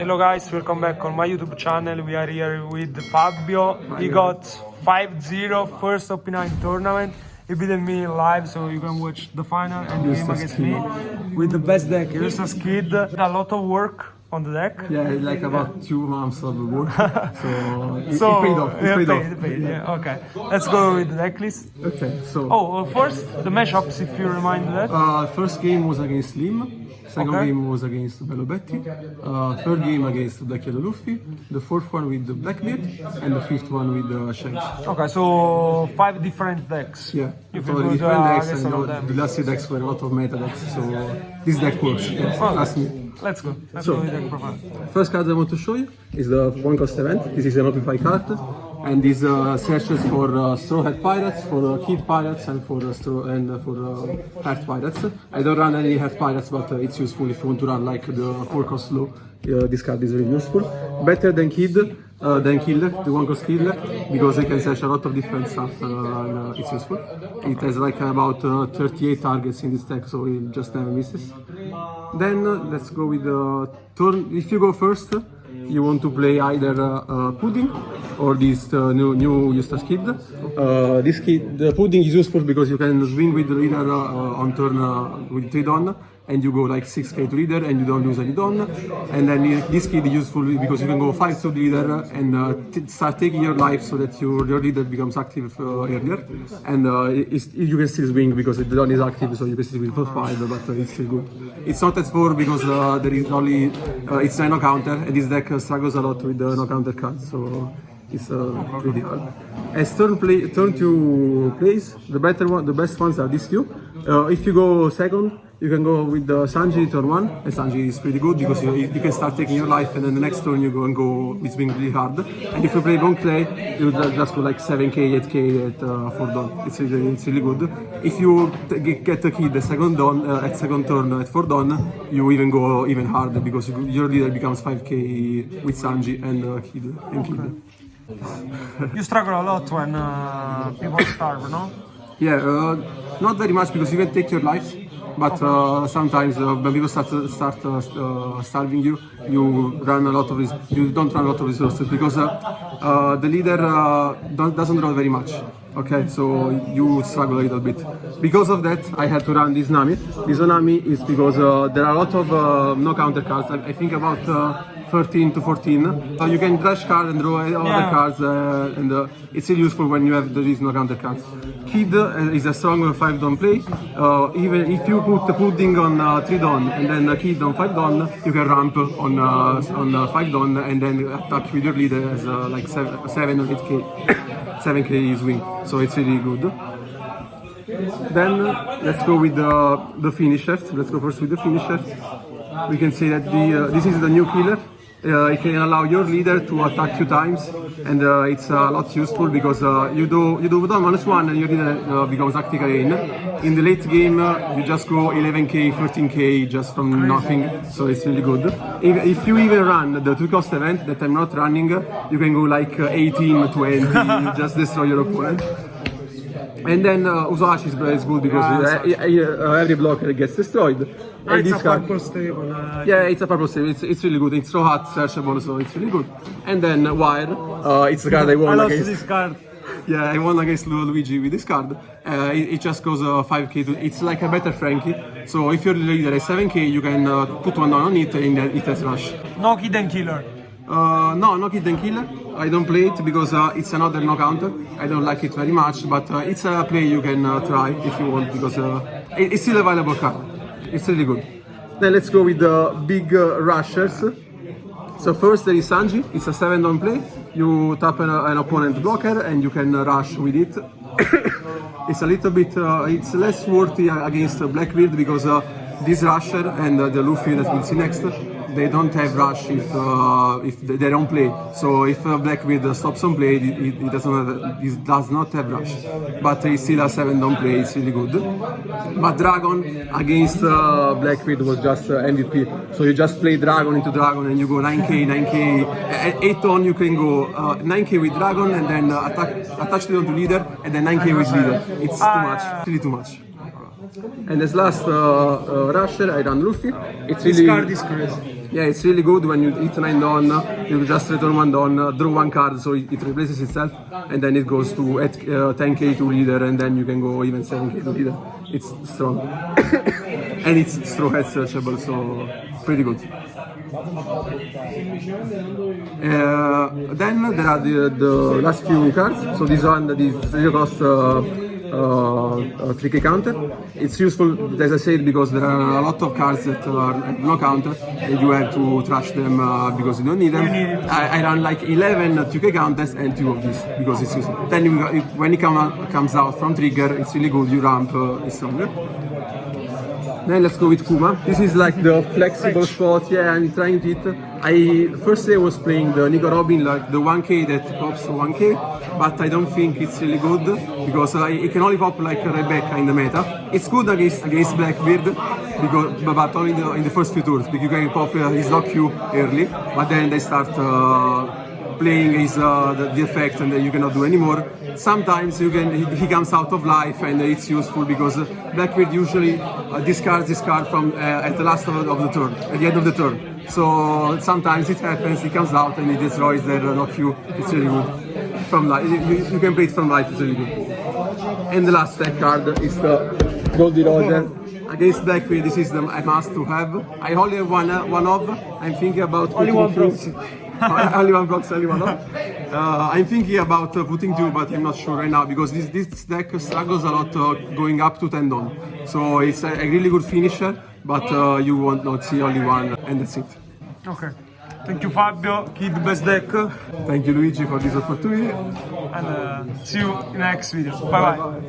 Hello guys, welcome back on my YouTube channel. We are here with Fabio. He got 5-0 first OP9 tournament. He beat me live, so you can watch the final and the game against me with the best deck. Useless Kid. A lot of work on the deck. Yeah, like about 2 months of work. So, it paid off. It paid, yeah, okay. Let's go with the deck list. Okay, so. First, the matchups, if you remind that. First game was against Slim. Second game was against Bello Betty. Third game against Black Yellow Luffy. The fourth one with the Blackbeard. And the fifth one with Shanks. Okay, so 5 different decks. Yeah, you different decks, and the last 3 decks were a lot of meta decks, so this deck works. Yes, trust me. Let's go. Let's go with the deck profile. First card I want to show you is the one cost event. This is an OP5 card, and this searches for Straw Hat Pirates, for Kid Pirates, and for Heart Pirates. I don't run any Heart Pirates, but it's useful if you want to run like the 4 cost low. This card is very useful. Better than Killer, the one cost Killer, because it can search a lot of different stuff and it's useful. It has like about 38 targets in this deck, so it just never misses. Then let's go with the turn. If you go first, you want to play either Pudding or this new Eustace Kid. The Pudding is useful because you can swing with the leader on turn with 3 Don, and you go like 6k to leader and you don't lose any Don. And then this kid is useful because you can go 5 to the leader and start taking your life so that your leader becomes active earlier. And you can still swing because the Don is active, so you can still win for 5, but it's still good. It's not as 4 because there is only it's a no counter, and this deck struggles a lot with the no counter cards, so it's pretty hard. As turn 2 plays, the best ones are these 2. If you go second, you can go with the Sanji turn 1, and Sanji is pretty good because you can start taking your life, and then the next turn you go with swing really hard. And if you play Bon Clay, you just go like 7k, 8k at 4 Don. It's really good. If you get a kid at second turn at 4 Don, you even go even harder because your leader becomes 5k with Sanji and Kid. You struggle a lot when people starve, no? Yeah, not very much because you can take your lives, but sometimes when people start starving you, you don't run a lot of resources because the leader doesn't draw very much. Okay, so you struggle a little bit. Because of that, I had to run this Nami. This Nami is because there are a lot of no counter cards. I think about 13 to 14. You can dash card and draw other cards, and it's still useful when you have these no counter cards. Kid is a strong 5 Don play. Even if you put the Pudding on 3 Don and then a Kid on 5 Don, you can ramp on 5 Don and then attack with your leader as like 7 or 8k. 7k swing, so it's really good. Then let's go with the finishers. Let's go first with the finishers. We can say that this is the new killer. It can allow your leader to attack 2 times, and it's a lot useful because you do Don -1 and your leader becomes active again. In the late game, you just go 11k, 13k just from nothing, so it's really good. If you even run the 2 cost event that I'm not running, you can go like 18, 20, you just destroy your opponent. And then Usohashi is good because every blocker gets destroyed. And it's a purple stable. Yeah, it's a purple stable. It's really good. It's so hot, searchable, so it's really good. And then Wire, it's the card I won against. This card. Yeah, I won against Luigi with this card. It just goes 5k. It's like a better Frankie. So if your leader is 7k, you can put 1 down on it and it has rush. No Kid and Killer. No Kid and Killer. I don't play it because it's another no counter. I don't like it very much, but it's a play you can try if you want because it's still a valuable card. It's really good. Then let's go with the big rushers. So first there is Sanji. It's a 7 Don play. You tap an opponent blocker and you can rush with it. It's a little bit, it's less worthy against Blackbeard because this rusher and the Luffy that we'll see next, they don't have rush if they don't play. So if Blackbeard stops on play, it does not have rush. But it's still a 7 Don play, it's really good. But Dragon against Blackbeard was just MVP. So you just play Dragon into Dragon and you go 9k, 9k. At 8 on you can go 9k with Dragon and then attach it onto leader and then 9k with leader. It's too much, really too much. And as last rusher, I run Luffy. It's really, this card is crazy. Yeah, it's really good when you hit 9 Don, you just return 1 Don, draw 1 card, so it replaces itself, and then it goes to 10k to leader, and then you can go even 7k to leader. It's strong. And it's straw hat searchable, so pretty good. Then there are the last few cards. So this one, this 0 cost 3k counter. It's useful, as I said, because there are a lot of cards that have no counter, and you have to trash them because you don't need them. I run like 11 2k counters and 2 of these because it's useful. Then when it comes out from trigger, it's really good. You ramp is stronger. Then let's go with Kuma. This is like the flexible spot. Yeah, I'm trying it. First day I was playing the Nico Robin, like the 1k that pops 1k, but I don't think it's really good because it can only pop like Rebecca in the meta. It's good against Blackbeard, because, but only in the first few turns, because you can pop his lock Q early, but then they start playing the effect and you cannot do anymore. Sometimes he comes out of life and it's useful because Blackbeard usually discards this card from at the last of the turn, at the end of the turn. So sometimes it happens, he comes out and he destroys their lock Q. It's really good. From life, you can play it from life, it's really good. And the last deck card is the Goldie Roger. Against Blackbeard, this is a must to have. I only have one of. I'm thinking about Only one proxy. Only one proxy, only one of. I'm thinking about putting 2, but I'm not sure right now because this deck struggles a lot going up to 10 Don. So it's a really good finisher, but you won't not see only one, and that's it. Okay. Thank you, Fabio. Keep the best deck. Thank you, Luigi, for this opportunity. And see you in the next video. Bye bye.